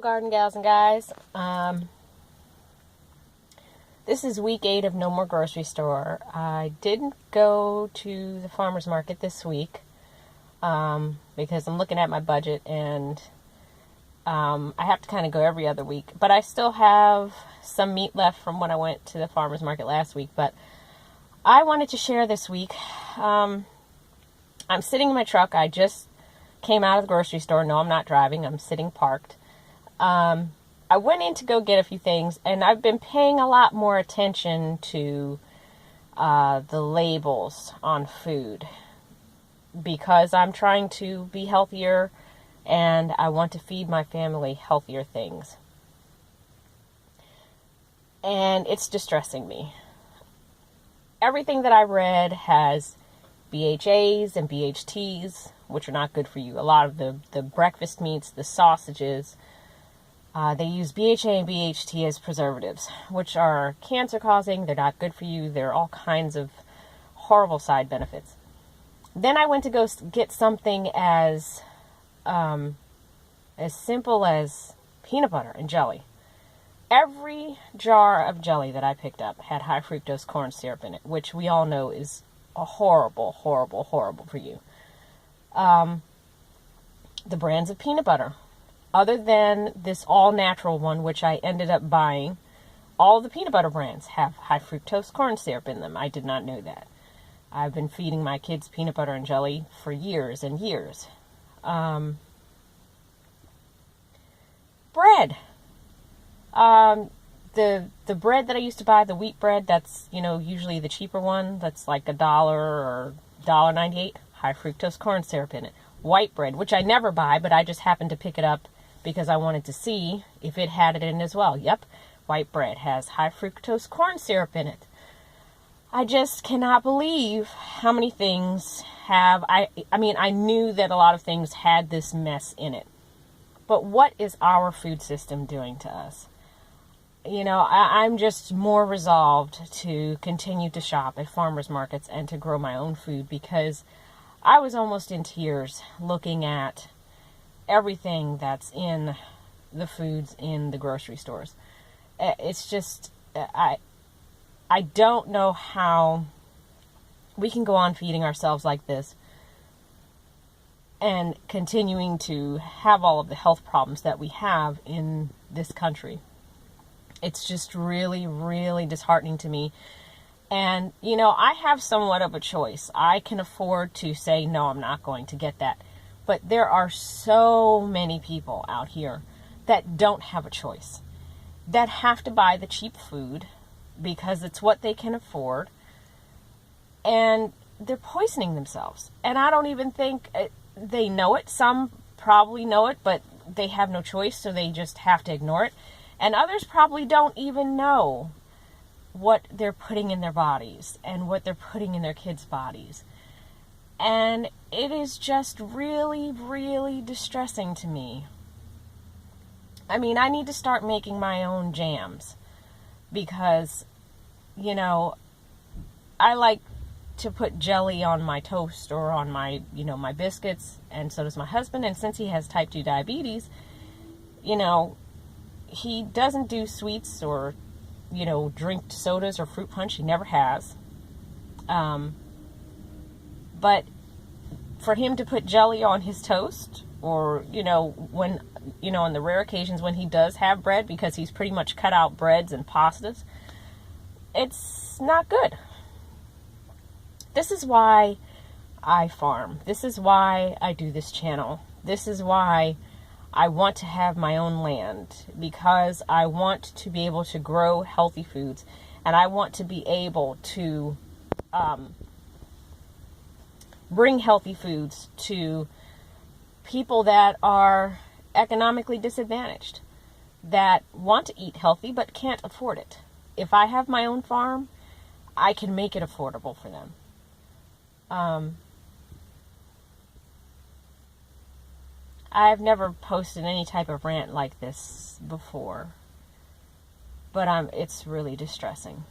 Garden Gals and Guys. This is week 8 of No More Grocery Store. I didn't go to the farmer's market this week because I'm looking at my budget and I have to kind of go every other week. But I still have some meat left from when I went to the farmer's market last week. But I wanted to share this week. I'm sitting in my truck. I just came out of the grocery store. No, I'm not driving. I'm sitting parked. I went in to go get a few things, and I've been paying a lot more attention to the labels on food because I'm trying to be healthier and I want to feed my family healthier things. And it's distressing me. Everything that I read has BHAs and BHTs, which are not good for you. A lot of the breakfast meats, the sausages, they use BHA and BHT as preservatives, which are cancer-causing. They're not good for you. There are all kinds of horrible side benefits. Then I went to go get something as simple as peanut butter and jelly. Every jar of jelly that I picked up had high-fructose corn syrup in it, which we all know is a horrible, horrible, horrible for you. The brands of peanut butter, other than this all-natural one, which I ended up buying, all the peanut butter brands have high-fructose corn syrup in them. I did not know that. I've been feeding my kids peanut butter and jelly for years and years. Bread. The bread that I used to buy, the wheat bread, that's, usually the cheaper one, that's like $1 or $1.98, high fructose corn syrup in it. White bread, which I never buy, but I just happened to pick it up because I wanted to see if it had it in as well. Yep, white bread has high fructose corn syrup in it. I just cannot believe how many things have, I knew that a lot of things had this mess in it. But what is our food system doing to us? I'm just more resolved to continue to shop at farmers markets and to grow my own food because I was almost in tears looking at everything that's in the foods in the grocery stores. It's just, I don't know how we can go on feeding ourselves like this and continuing to have all of the health problems that we have in this country. It's just really, really disheartening to me. And, I have somewhat of a choice. I can afford to say, no, I'm not going to get that. But there are so many people out here that don't have a choice, that have to buy the cheap food because it's what they can afford. And they're poisoning themselves. And I don't even think they know it. Some probably know it, but they have no choice, so they just have to ignore it. And others probably don't even know what they're putting in their bodies and what they're putting in their kids' bodies. And it is just really, really distressing to me. I need to start making my own jams because, I like to put jelly on my toast or on my, my biscuits, and so does my husband. And since he has type 2 diabetes, he doesn't do sweets or, drink sodas or fruit punch. He never has. But for him to put jelly on his toast or, when, on the rare occasions when he does have bread, because he's pretty much cut out breads and pastas, it's not good. This is why I farm. This is why I do this channel. This is why I want to have my own land, because I want to be able to grow healthy foods, and I want to be able to bring healthy foods to people that are economically disadvantaged, that want to eat healthy but can't afford it. If I have my own farm, I can make it affordable for them. I've never posted any type of rant like this before, but it's really distressing.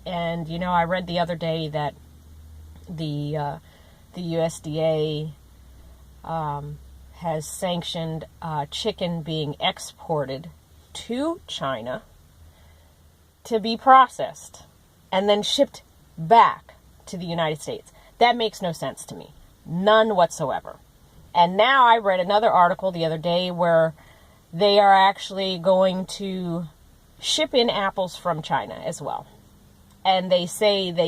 And, I read the other day that the USDA has sanctioned chicken being exported to China to be processed and then shipped back to the United States. That makes no sense to me. None whatsoever. And now I read another article the other day where they are actually going to ship in apples from China as well. And they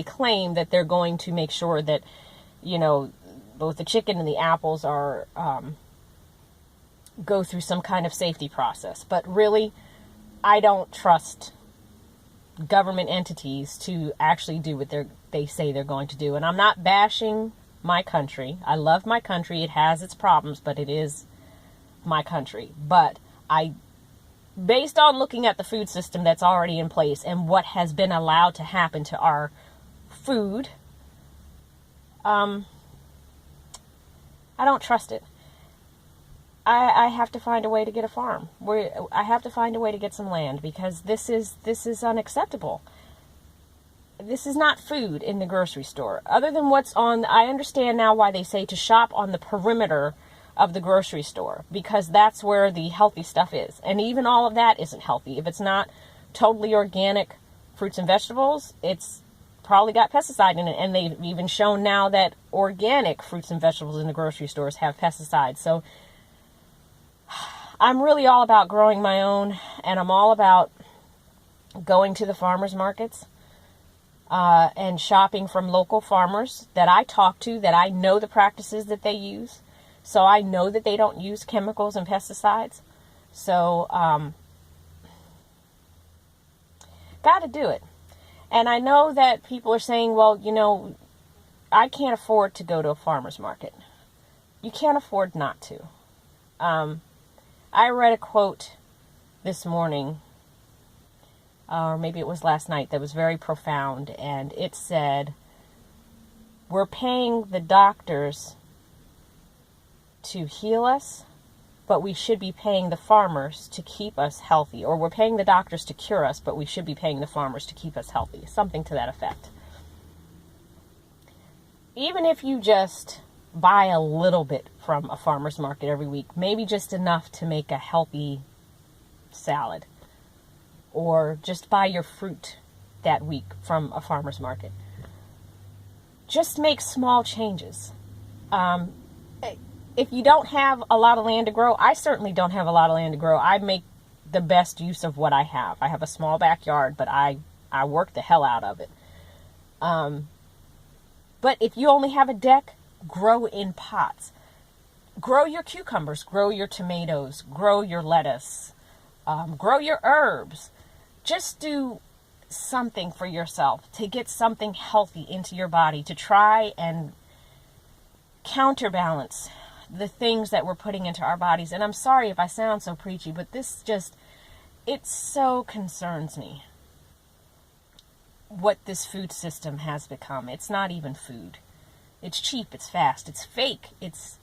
claim that they're going to make sure that, both the chicken and the apples are, go through some kind of safety process. But really, I don't trust government entities to actually do what they say they're going to do. And I'm not bashing my country. I love my country. It has its problems, but it is my country. But based on looking at the food system that's already in place and what has been allowed to happen to our food, I don't trust it. I have to find a way to get a farm. I have to find a way to get some land, because this is unacceptable. This is not food in the grocery store. Other than what's on, I understand now why they say to shop on the perimeter of the grocery store, because that's where the healthy stuff is. And even all of that isn't healthy. If it's not totally organic fruits and vegetables, it's probably got pesticide in it. And they've even shown now that organic fruits and vegetables in the grocery stores have pesticides. So I'm really all about growing my own, and I'm all about going to the farmers markets and shopping from local farmers that I talk to, that I know the practices that they use. So I know that they don't use chemicals and pesticides. So, got to do it. And I know that people are saying, well, I can't afford to go to a farmer's market. You can't afford not to. I read a quote this morning, or maybe it was last night, that was very profound. And it said, we're paying the doctors to heal us, but we should be paying the farmers to keep us healthy. Or we're paying the doctors to cure us, but we should be paying the farmers to keep us healthy. Something to that effect. Even if you just buy a little bit from a farmer's market every week, maybe just enough to make a healthy salad, or just buy your fruit that week from a farmer's market. Just make small changes. If you don't have a lot of land to grow, I certainly don't have a lot of land to grow. I make the best use of what I have. I have a small backyard, but I work the hell out of it. But if you only have a deck, grow in pots. Grow your cucumbers, grow your tomatoes, grow your lettuce, grow your herbs. Just do something for yourself to get something healthy into your body, to try and counterbalance the things that we're putting into our bodies. And I'm sorry if I sound so preachy, but it so concerns me what this food system has become. It's not even food. It's cheap, it's fast, it's fake, it's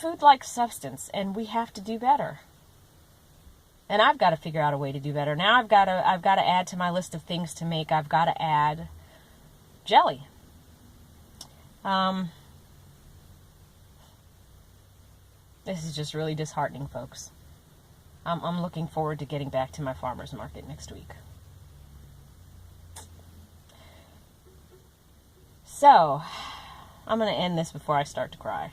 food-like substance, and we have to do better. And I've got to figure out a way to do better. Now I've got to add to my list of things to make. I've got to add jelly. This is just really disheartening, folks. I'm looking forward to getting back to my farmer's market next week. So, I'm going to end this before I start to cry.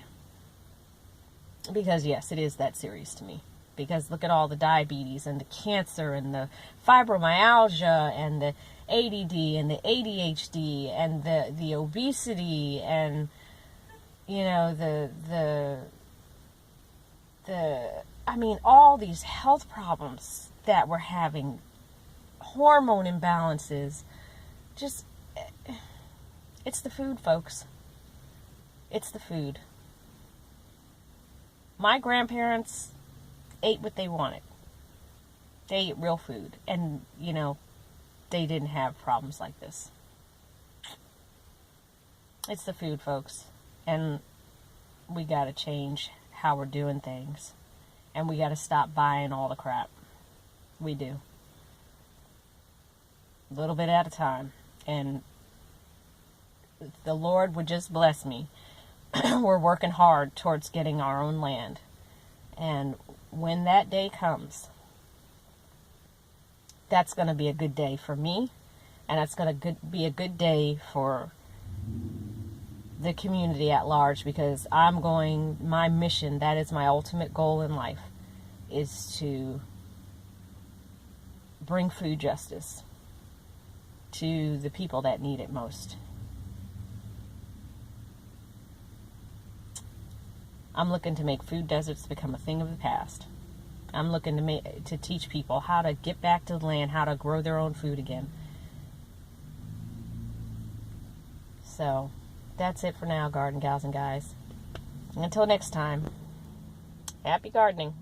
Because, yes, it is that serious to me. Because look at all the diabetes and the cancer and the fibromyalgia and the ADD and the ADHD and the obesity and, all these health problems that we're having, hormone imbalances, it's the food, folks. It's the food. My grandparents ate what they wanted. They ate real food. And, they didn't have problems like this. It's the food, folks. And we got to change how we're doing things. And we got to stop buying all the crap. We do. A little bit at a time. And if the Lord would just bless me we're working hard towards getting our own land. And when that day comes, that's going to be a good day for me, and that's going to be a good day for the community at large, because my mission, that is my ultimate goal in life, is to bring food justice to the people that need it most. I'm looking to make food deserts become a thing of the past. I'm looking to teach people how to get back to the land, how to grow their own food again. So, that's it for now, garden gals and guys. Until next time, happy gardening.